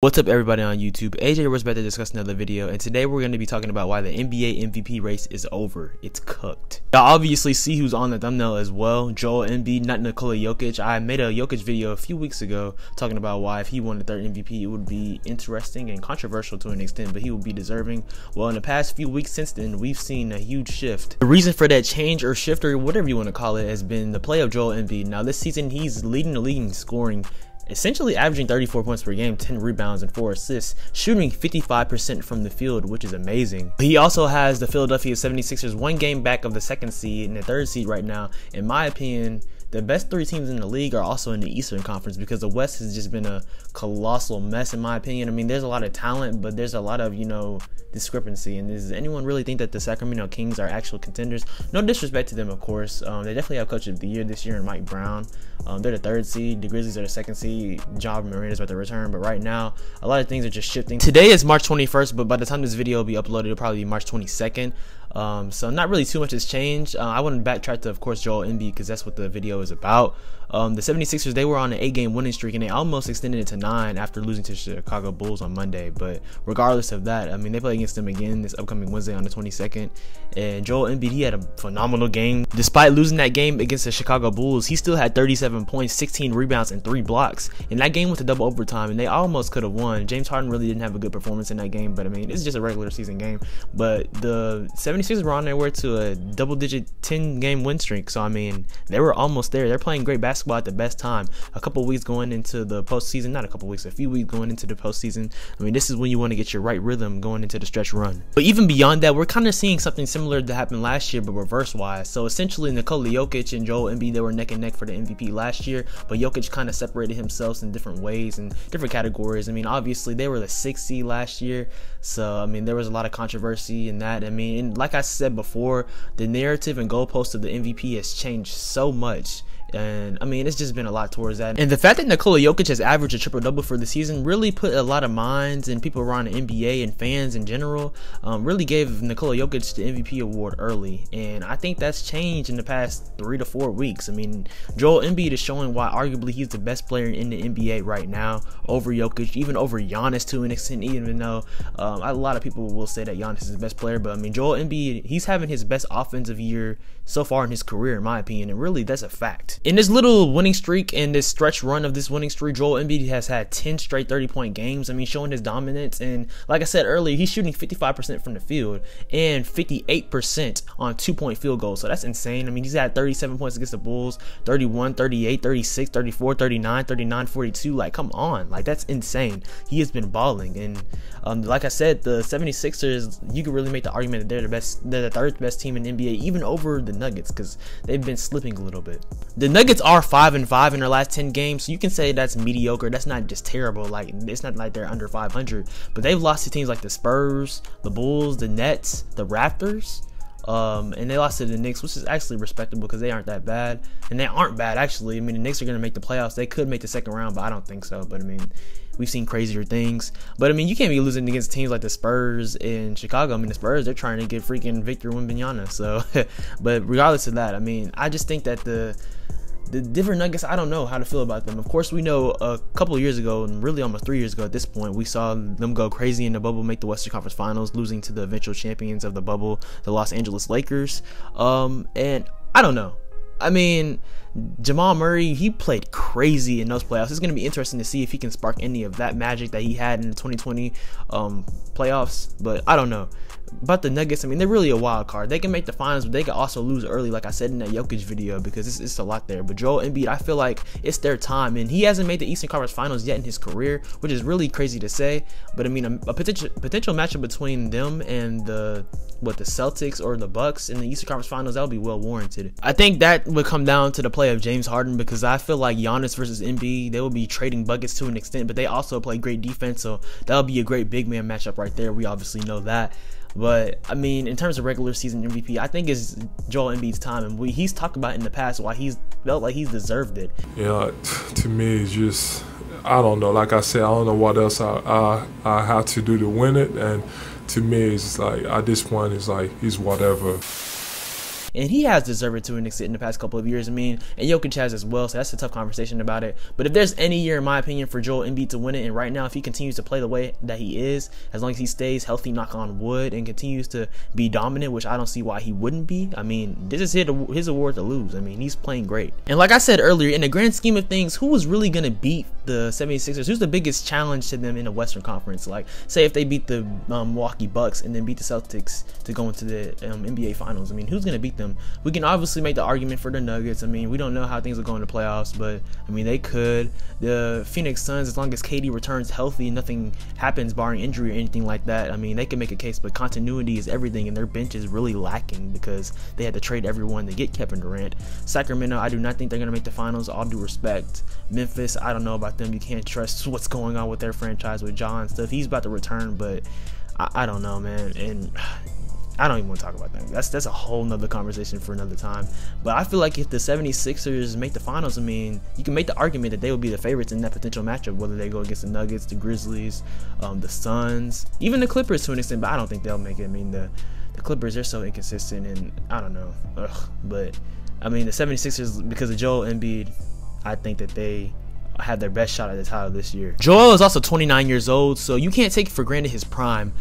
What's up everybody on YouTube? AJ was about to discuss another video, and today we're going to be talking about why the NBA MVP race is over. It's cooked. Y'all obviously see who's on the thumbnail as well. Joel Embiid, not Nikola Jokic. I made a Jokic video a few weeks ago talking about why if he won the third MVP it would be interesting and controversial to an extent, but he would be deserving. Well, in the past few weeks since then, we've seen a huge shift. The reason for that change or shift or whatever you want to call it has been the play of Joel Embiid. Now this season he's leading the league in scoring, essentially averaging 34 points per game, 10 rebounds and 4 assists, shooting 55% from the field, which is amazing. He also has the Philadelphia 76ers one game back of the second seed and the third seed right now. In my opinion, the best three teams in the league are also in the Eastern Conference because the West has just been a colossal mess in my opinion. I mean, there's a lot of talent, but there's a lot of, discrepancy. And does anyone really think that the Sacramento Kings are actual contenders? No disrespect to them, of course. They definitely have Coach of the Year this year in Mike Brown. They're the third seed. The Grizzlies are the second seed. Ja Morant is about to return, but right now a lot of things are just shifting. Today is March 21st, but by the time this video will be uploaded, it'll probably be March 22nd. So not really too much has changed. I wouldn't backtrack to, of course, Joel Embiid because that's what the video is about. The 76ers, they were on an 8-game winning streak and they almost extended it to 9 after losing to Chicago Bulls on Monday. But regardless of that, I mean, they play against them again this upcoming Wednesday on the 22nd. And Joel Embiid, he had a phenomenal game. Despite losing that game against the Chicago Bulls, he still had 37 points, 16 rebounds, and 3 blocks. And that game went to double overtime and they almost could have won. James Harden really didn't have a good performance in that game, but I mean, it's just a regular season game. But the 76ers were on their way to a double-digit 10-game win streak. So I mean, they were almost there. They're playing great basketball at the best time. A couple weeks going into the postseason, not a couple weeks, a few weeks going into the postseason. I mean, this is when you want to get your right rhythm going into the stretch run. But even beyond that, we're kind of seeing something similar that happened last year, but reverse-wise. So essentially, Nikola Jokic and Joel Embiid, they were neck and neck for the MVP last year, but Jokic kind of separated himself in different ways and different categories. I mean, obviously, they were the 6th seed last year, so I mean, there was a lot of controversy in that. I mean, and like I said before, the narrative and goalpost of the MVP has changed so much. And I mean, it's just been a lot towards that. And the fact that Nikola Jokic has averaged a triple-double for the season really put a lot of minds and people around the NBA and fans in general, really gave Nikola Jokic the MVP award early. And I think that's changed in the past 3 to 4 weeks. I mean, Joel Embiid is showing why arguably he's the best player in the NBA right now, over Jokic, even over Giannis to an extent, even though a lot of people will say that Giannis is the best player. But I mean, Joel Embiid, he's having his best offensive year so far in his career, in my opinion, and really that's a fact. In this little winning streak and this stretch run of this winning streak, Joel Embiid has had 10 straight 30-point games. I mean, showing his dominance. And like I said earlier, he's shooting 55% from the field and 58% on 2-point field goals. So that's insane. I mean, he's had 37 points against the Bulls, 31, 38, 36, 34, 39, 39, 42. Like, come on. Like, that's insane. He has been balling. And like I said, the 76ers, you could really make the argument that they're the best, they're the third best team in the NBA, even over the Nuggets, because they've been slipping a little bit. The Nuggets are 5-5 in their last 10 games, so you can say that's mediocre. That's not just terrible. Like, it's not like they're under 500, but they've lost to teams like the Spurs, the Bulls, the Nets, the Raptors. And they lost to the Knicks, which is actually respectable because they aren't that bad. And they aren't bad, actually. I mean, the Knicks are going to make the playoffs. They could make the second round, but I don't think so. But I mean, we've seen crazier things. But I mean, you can't be losing against teams like the Spurs in Chicago. I mean, the Spurs, they're trying to get freaking Victor Wembanyama. So, but regardless of that, I mean, I just think that the Denver Nuggets, I don't know how to feel about them. Of course, we know a couple of years ago, and really almost 3 years ago at this point, we saw them go crazy in the bubble, make the Western Conference Finals, losing to the eventual champions of the bubble, the Los Angeles Lakers. And I don't know. I mean, Jamal Murray, he played crazy in those playoffs. It's going to be interesting to see if he can spark any of that magic that he had in the 2020 playoffs. But I don't know. About the Nuggets, I mean, they're really a wild card. They can make the finals, but they can also lose early, like I said in that Jokic video, because it's a lot there. But Joel Embiid, I feel like it's their time, and he hasn't made the Eastern Conference Finals yet in his career, which is really crazy to say. But I mean, a potential matchup between them and the Celtics or the Bucks in the Eastern Conference Finals, that would be well warranted. I think that would come down to the play of James Harden, because I feel like Giannis versus Embiid, they will be trading buckets to an extent, but they also play great defense, so that'll be a great big man matchup right there. We obviously know that. But I mean, in terms of regular season MVP, I think it's Joel Embiid's time, and he's talked about in the past why he's felt like he's deserved it. Yeah, to me, it's just, I don't know. Like I said, I don't know what else I have to do to win it, and to me, it's like at this point, it's like he's whatever. and he has deserved it to an extent in the past couple of years. I mean, and Jokic has as well, so that's a tough conversation about it. But if there's any year, in my opinion, for Joel Embiid to win it, and right now, if he continues to play the way that he is, as long as he stays healthy, knock on wood, and continues to be dominant, which I don't see why he wouldn't be. I mean, this is his award to lose. I mean, he's playing great. And like I said earlier, in the grand scheme of things, who was really going to beat the 76ers? Who's the biggest challenge to them in the Western Conference? Like, say if they beat the Milwaukee Bucks and then beat the Celtics to go into the NBA Finals. I mean, who's going to beat them? We can obviously make the argument for the Nuggets. I mean, we don't know how things will go in the playoffs, but I mean, they could. The Phoenix Suns, as long as KD returns healthy, nothing happens barring injury or anything like that, I mean, they can make a case, but continuity is everything, and their bench is really lacking because they had to trade everyone to get Kevin Durant. Sacramento, I do not think they're going to make the finals, all due respect. Memphis, I don't know about them. You can't trust what's going on with their franchise with Ja and stuff. He's about to return, but I don't know, man. And I don't even want to talk about that. That's a whole nother conversation for another time. But I feel like if the 76ers make the finals, I mean, you can make the argument that they would be the favorites in that potential matchup, whether they go against the Nuggets, the Grizzlies, the Suns, even the Clippers to an extent, but I don't think they'll make it. I mean, the Clippers, they're so inconsistent, and I don't know. But I mean, the 76ers, because of Joel Embiid, I think that they had their best shot at the title this year. Joel is also 29 years old, so you can't take for granted his prime.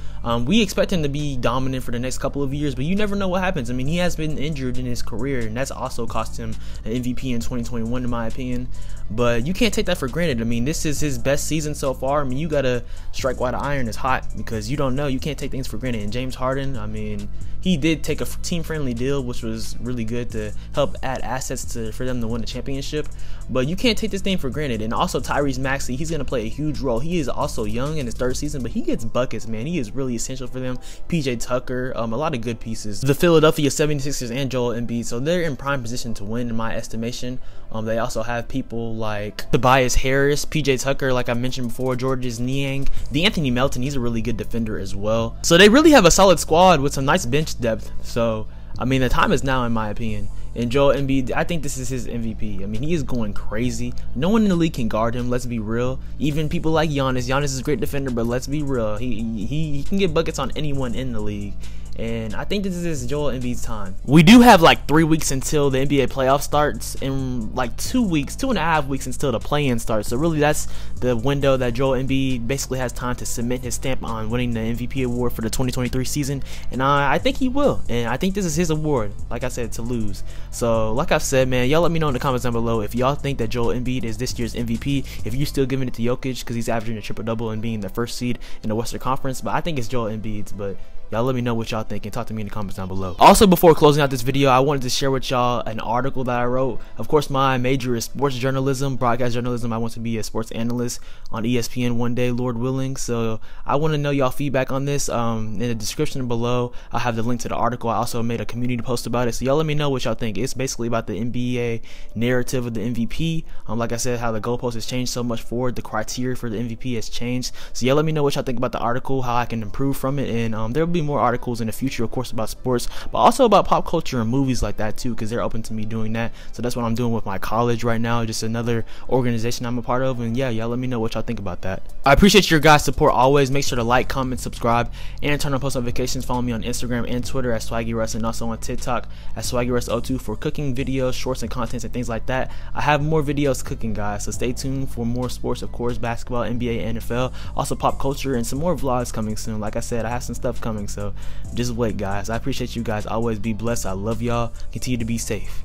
We expect him to be dominant for the next couple of years, but you never know what happens. I mean, he has been injured in his career, and that's also cost him an MVP in 2021, in my opinion. But you can't take that for granted. I mean, this is his best season so far. I mean, you gotta strike while the iron is hot, because you don't know. You can't take things for granted. And James Harden, I mean, he did take a team-friendly deal, which was really good to help add assets for them to win the championship. But you can't take this thing for granted. And also Tyrese Maxey, he's going to play a huge role. He is also young in his third season, but he gets buckets, man. He is really essential for them. PJ Tucker, a lot of good pieces. The Philadelphia 76ers and Joel Embiid, so they're in prime position to win, in my estimation. They also have people like Tobias Harris, PJ Tucker, like I mentioned before, Georges Niang, DeAnthony Melton, he's a really good defender as well. So they really have a solid squad with some nice bench depth. So, I mean, the time is now, in my opinion. And Joel Embiid, I think this is his MVP. I mean, he is going crazy. No one in the league can guard him, let's be real. Even people like Giannis. Giannis is a great defender, but let's be real. He can get buckets on anyone in the league. And I think this is Joel Embiid's time. We do have like 3 weeks until the NBA playoff starts, and like 2.5 weeks until the play-in starts. So really, that's the window that Joel Embiid basically has time to cement his stamp on winning the MVP award for the 2023 season. And I think he will. And I think this is his award, like I said, to lose. So like I've said, man, y'all let me know in the comments down below if y'all think that Joel Embiid is this year's MVP. If you're still giving it to Jokic because he's averaging a triple-double and being the first seed in the Western Conference. But I think it's Joel Embiid's. But y'all let me know what y'all think and talk to me in the comments down below. Also, before closing out this video, I wanted to share with y'all an article that I wrote. Of course, my major is sports journalism, broadcast journalism. I want to be a sports analyst on ESPN one day, Lord willing. So I want to know y'all feedback on this. In the description below, I'll have the link to the article. I also made a community post about it. So y'all let me know what y'all think. It's basically about the NBA narrative of the MVP. Like I said, how the goalpost has changed so much forward. The criteria for the MVP has changed. So y'all let me know what y'all think about the article, how I can improve from it. And there will be more articles in the future, of course, about sports, but also about pop culture and movies like that too, because they're open to me doing that. So that's what I'm doing with my college right now, just another organization I'm a part of. And yeah, y'all let me know what y'all think about that. I appreciate your guys' support always. Make sure to like, comment, subscribe, and turn on post notifications. Follow me on Instagram and Twitter at SwaggyRuss, and also on TikTok at SwaggyRuss02 for cooking videos, shorts, and contents and things like that. I have more videos cooking, guys, so stay tuned for more sports, of course, basketball, NBA, NFL, also pop culture, and some more vlogs coming soon. Like I said, I have some stuff coming, so just wait, guys. I appreciate you guys. Always be blessed. I love y'all. Continue to be safe.